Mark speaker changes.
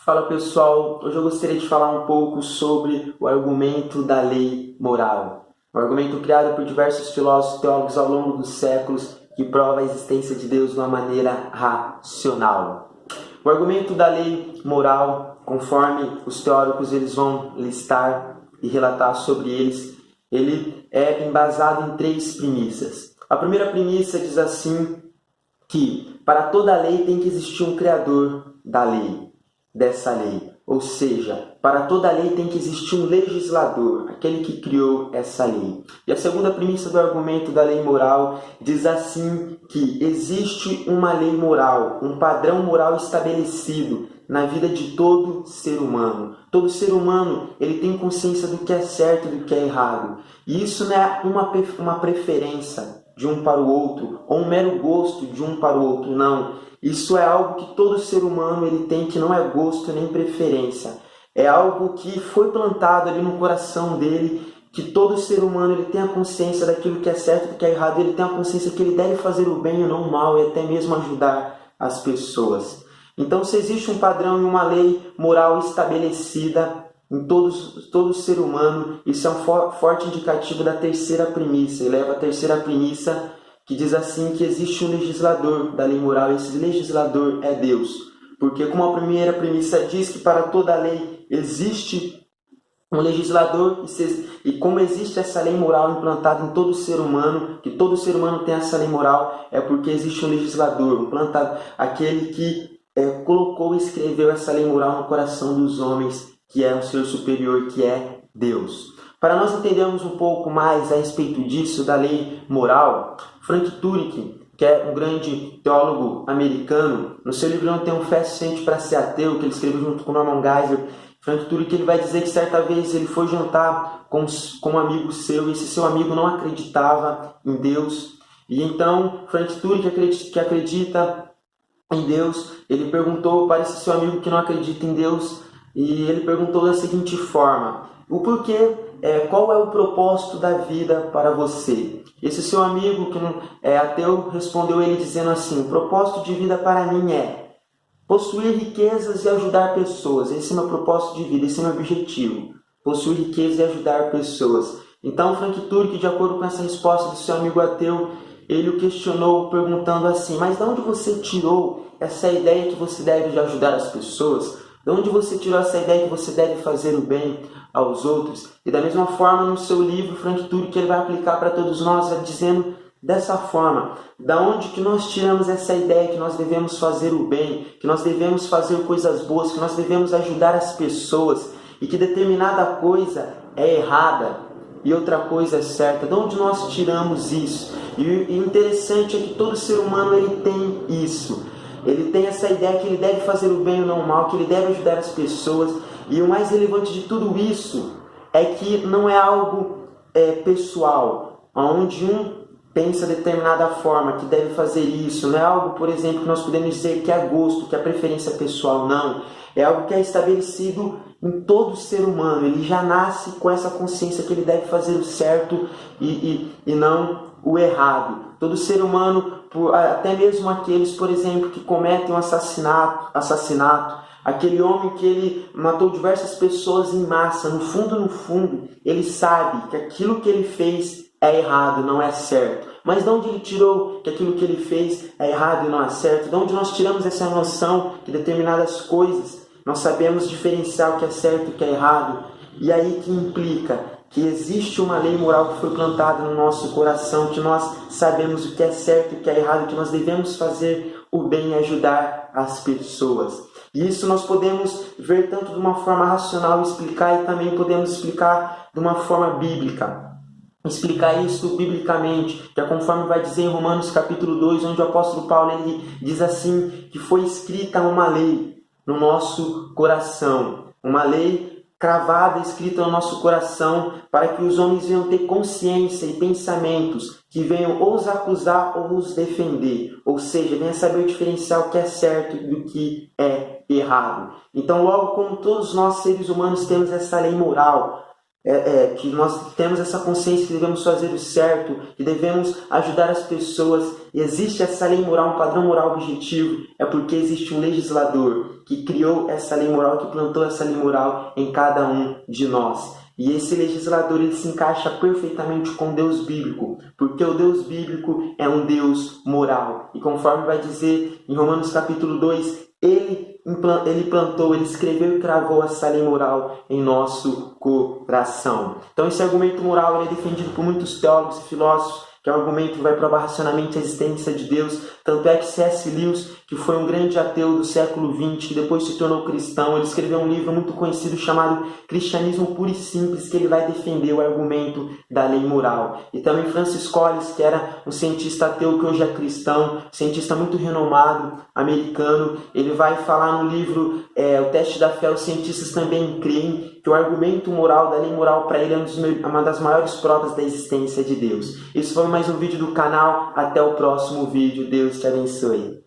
Speaker 1: Fala pessoal, hoje eu gostaria de falar um pouco sobre o argumento da lei moral. Um argumento criado por diversos filósofos e teólogos ao longo dos séculos que prova a existência de Deus de uma maneira racional. O argumento da lei moral, conforme os teóricos eles vão listar e relatar sobre eles, ele é embasado em três premissas. A primeira premissa diz assim que para toda lei tem que existir um criador da lei. Dessa lei, ou seja, para toda lei tem que existir um legislador, aquele que criou essa lei. E a segunda premissa do argumento da lei moral diz assim que existe uma lei moral, um padrão moral estabelecido na vida de todo ser humano. Todo ser humano ele tem consciência do que é certo e do que é errado. E isso não é uma preferência de um para o outro, ou um mero gosto de um para o outro, não. Isso é algo que todo ser humano ele tem, que não é gosto nem preferência. É algo que foi plantado ali no coração dele, que todo ser humano ele tem a consciência daquilo que é certo e do que é errado. Ele tem a consciência que ele deve fazer o bem e não o mal, e até mesmo ajudar as pessoas. Então, se existe um padrão e uma lei moral estabelecida em todo ser humano, isso é um forte indicativo da terceira premissa. Ele leva a terceira premissa, que diz assim que existe um legislador da lei moral, e esse legislador é Deus. Porque como a primeira premissa diz que para toda lei existe um legislador, e como existe essa lei moral implantada em todo ser humano, que todo ser humano tem essa lei moral, é porque existe um legislador, implantado, aquele que colocou e escreveu essa lei moral no coração dos homens, que é um ser superior, que é Deus. Para nós entendermos um pouco mais a respeito disso, da lei moral, Frank Turek, que é um grande teólogo americano, no seu livro Não Tem um Fé Suficiente para Ser Ateu, que ele escreveu junto com Norman Geisler, Frank Turek ele vai dizer que certa vez ele foi jantar com um amigo seu, e esse seu amigo não acreditava em Deus. E então, Frank Turek, que acredita em Deus, ele perguntou para esse seu amigo que não acredita em Deus, e ele perguntou da seguinte forma: o porquê, qual é o propósito da vida para você? Esse seu amigo que não é ateu respondeu ele dizendo assim: o propósito de vida para mim é possuir riquezas e ajudar pessoas. Esse é meu propósito de vida, esse é meu objetivo. Possuir riqueza e ajudar pessoas. Então, Frank Turek, de acordo com essa resposta do seu amigo ateu, ele o questionou perguntando assim: mas de onde você tirou essa ideia que você deve ajudar as pessoas? De onde você tirou essa ideia que você deve fazer o bem aos outros? E da mesma forma, no seu livro, Frank Turek, ele vai aplicar para todos nós, dizendo dessa forma: da onde que nós tiramos essa ideia que nós devemos fazer o bem, que nós devemos fazer coisas boas, que nós devemos ajudar as pessoas, e que determinada coisa é errada e outra coisa é certa? De onde nós tiramos isso? E o interessante é que todo ser humano ele tem isso. Ele tem essa ideia que ele deve fazer o bem e não o mal, que ele deve ajudar as pessoas. E o mais relevante de tudo isso é que não é algo pessoal, onde um pensa de determinada forma que deve fazer isso. Não é algo, por exemplo, que nós podemos dizer que é gosto, que é preferência pessoal. Não. É algo que é estabelecido em todo ser humano. Ele já nasce com essa consciência que ele deve fazer o certo e não o errado. Todo ser humano, até mesmo aqueles, por exemplo, que cometem um assassinato, aquele homem que ele matou diversas pessoas em massa, no fundo, ele sabe que aquilo que ele fez é errado, não é certo. Mas de onde ele tirou que aquilo que ele fez é errado e não é certo? De onde nós tiramos essa noção que determinadas coisas nós sabemos diferenciar o que é certo e o que é errado? E aí que implica que existe uma lei moral que foi plantada no nosso coração, que nós sabemos o que é certo e o que é errado, que nós devemos fazer o bem e ajudar as pessoas. E isso nós podemos ver tanto de uma forma racional explicar, e também podemos explicar de uma forma bíblica. Explicar isso biblicamente, que é conforme vai dizer em Romanos capítulo 2, onde o apóstolo Paulo ele diz assim, que foi escrita uma lei no nosso coração, uma lei cravada, escrita no nosso coração, para que os homens venham ter consciência e pensamentos que venham ou os acusar ou os defender, ou seja, venham saber diferenciar o que é certo do que é errado. Então, logo como todos nós seres humanos temos essa lei moral, que nós temos essa consciência que devemos fazer o certo, que devemos ajudar as pessoas, e existe essa lei moral, um padrão moral objetivo, é porque existe um legislador que criou essa lei moral, que plantou essa lei moral em cada um de nós. E esse legislador ele se encaixa perfeitamente com o Deus bíblico, porque o Deus bíblico é um Deus moral. E conforme vai dizer em Romanos capítulo 2, ele plantou, ele escreveu e cravou essa lei moral em nosso coração. Então esse argumento moral é defendido por muitos teólogos e filósofos, que é um argumento que vai provar racionalmente a existência de Deus. Tanto é que C.S. Lewis, que foi um grande ateu do século XX, que depois se tornou cristão, ele escreveu um livro muito conhecido chamado Cristianismo Puro e Simples, que ele vai defender o argumento da lei moral. E também Francis Collins, que era um cientista ateu que hoje é cristão, cientista muito renomado, americano, ele vai falar no livro O Teste da Fé, os cientistas também creem, que o argumento moral da lei moral para ele é uma das maiores provas da existência de Deus. Isso foi mais um vídeo do canal. Até o próximo vídeo. Deus te abençoe.